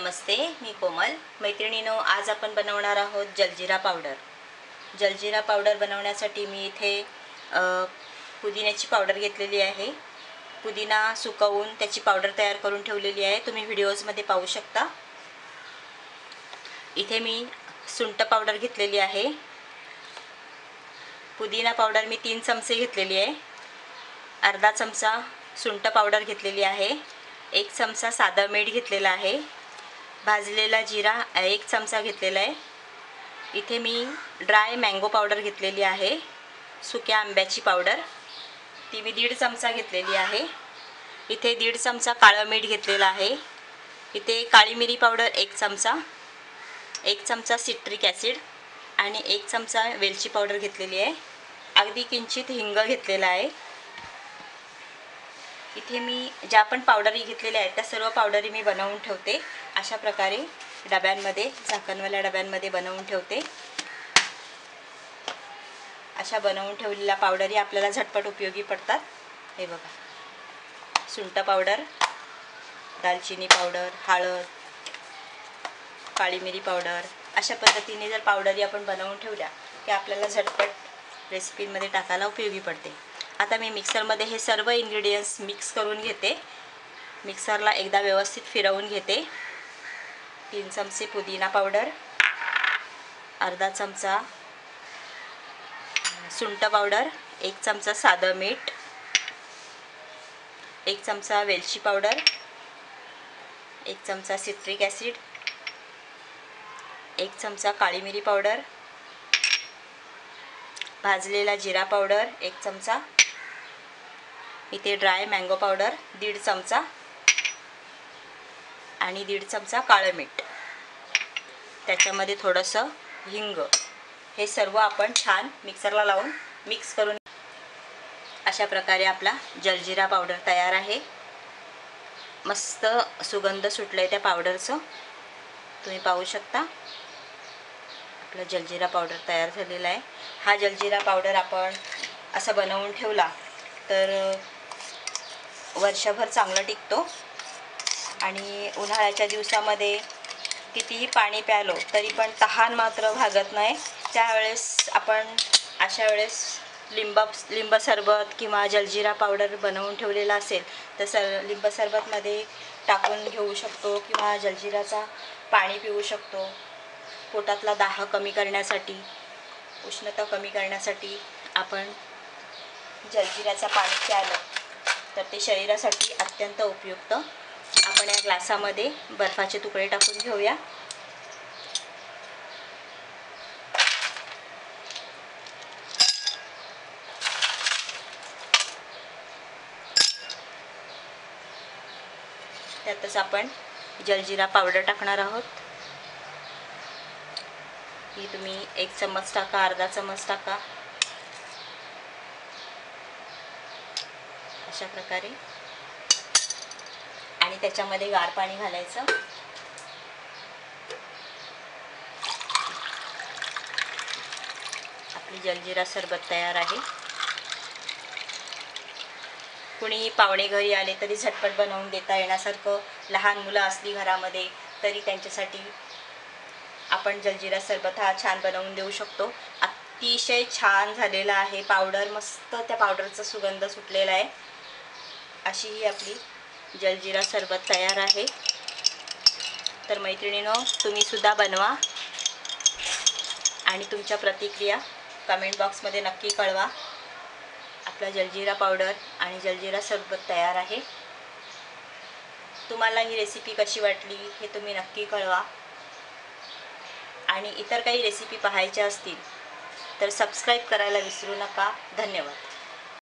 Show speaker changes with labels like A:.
A: नमस्ते, मी कोमल. मैत्रिणींनो, आज आपण बनवणार आहोत जलजीरा पावडर. जलजीरा पावडर बनवण्यासाठी मी इथे पुदिन्याची पावडर घेतलेली आहे. पुदिना सुकवून त्याची पावडर तयार करून ठेवलेली आहे. तुम्ही व्हिडिओजमध्ये पाहू शकता. इथे मी सुंठ पावडर घेतलेली आहे. पुदिना पावडर मी 3 चमचे घेतलेली आहे. अर्धा चमचा सुंठ पावडर घेतलेली आहे. 1 चमचा साधा मीठ घेतलेला आहे. भाजलेला जिरा 1 चमचा घेतलेला आहे. इथे मी ड्राय मँगो पावडर घेतलेली आहे. सुक्या आंब्याची पावडर ती मी 1.5 चमचा घेतलेली आहे. इथे 1.5 चमचा काळं मीठ घेतलेलं आहे. इथे काळी मिरी पावडर 1 चमचा, 1 चमचा सिट्रिक ॲसिड आणि 1 चमचा वेलची पावडर घेतलेली आहे. अगदी किंचित हिंग घेतलेला आहे. इथे मी ज्या पण पावडरी घेतलेल्या आहेत त्या सर्व पावडरी मी बनवून ठेवते. अशा प्रकारे डब्यांमध्ये, झाकणवाल्या डब्यांमध्ये बनवून ठेवते. अशा बनवून ठेवलेल्या पावडरी आपल्याला झटपट उपयोगी पडतात. हे बघा, सुंठ पावडर, दालचिनी पावडर, हळद, काळी मिरी पावडर, अशा पद्धतीने जर पावडरी आपण बनवून ठेवल्या की आपल्याला झटपट रेसिपीमध्ये टाकायला उपयोगी पडते. आता मी मिक्सरमध्ये हे सर्व इन्ग्रेडियंट्स मिक्स करून घेते. मिक्सरला एकदा व्यवस्थित फिरवून घेते. 3 चमचे पुदिना पावडर, अर्धा चमचा सुंठ पावडर, 1 चमचा साधं मीठ, 1 चमचा वेलची पावडर, 1 चमचा सिट्रिक ॲसिड, 1 चमचा काळी मिरी पावडर, भाजलेला जिरा पावडर 1 चमचा, इथे ड्राय मँगो पावडर 1.5 चमचा आणि 1.5 चमचा काळं मीठ, त्याच्यामध्ये थोडंसं हिंग. हे सर्व आपण छान मिक्सरला लावून मिक्स करून अशा प्रकारे आपला जलजीरा पावडर तयार आहे. मस्त सुगंध सुटलाय त्या पावडरचं, तुम्ही पाहू शकता. आपला जलजीरा पावडर तयार झालेला आहे. हा जलजीरा पावडर आपण असा बनवून ठेवला तर वर्षभर चांगला टिकतो आणि उन्हाळ्याच्या दिवसामध्ये कितीही पाणी प्यालो तरी पण तहान मात्र भागत नाही. त्यावेळेस आपण अशा वेळेस लिंब सरबत किंवा जलजीरा पावडर बनवून ठेवलेला असेल तर लिंब सरबतमध्ये टाकून घेऊ शकतो किंवा जलजीराचा पाणी पिऊ शकतो. पोटातला दाह कमी करण्यासाठी, उष्णता कमी करण्यासाठी आपण जलजीराचं पाणी प्यालं तर ते शरीरासाठी अत्यंत उपयुक्त. आपण या ग्लासामध्ये बर्फाचे तुकडे टाकून घेऊया. त्यातच आपण जलजीरा पावडर टाकणार आहोत. ही तुम्ही 1 चम्मच टाका, अर्धा चम्मच टाका, अशा प्रकारे. आणि त्याच्यामध्ये गार पाणी घालायचं. आपली जलजीरा सरबत तयार आहे. कुणीही पाहुणे घरी आले तरी झटपट बनवून देता येण्यासारखं, लहान मुलं असली घरामध्ये तरी त्यांच्यासाठी आपण जलजीरा सरबत हा छान बनवून देऊ शकतो. अतिशय छान झालेला आहे पावडर. मस्त त्या पावडरचा सुगंध सुटलेला आहे. अशी ही आपली जलजीरा सरबत तयार आहे. तर मैत्रिणींनो, तुम्ही सुद्धा बनवा आणि तुमच्या प्रतिक्रिया कमेंट बॉक्समध्ये नक्की कळवा. आपला जलजीरा पावडर आणि जलजीरा सरबत तयार आहे. तुम्हाला ही रेसिपी कशी वाटली हे तुम्ही नक्की कळवा. आणि इतर काही रेसिपी पाहायच्या असतील तर सबस्क्राईब करायला विसरू नका. धन्यवाद.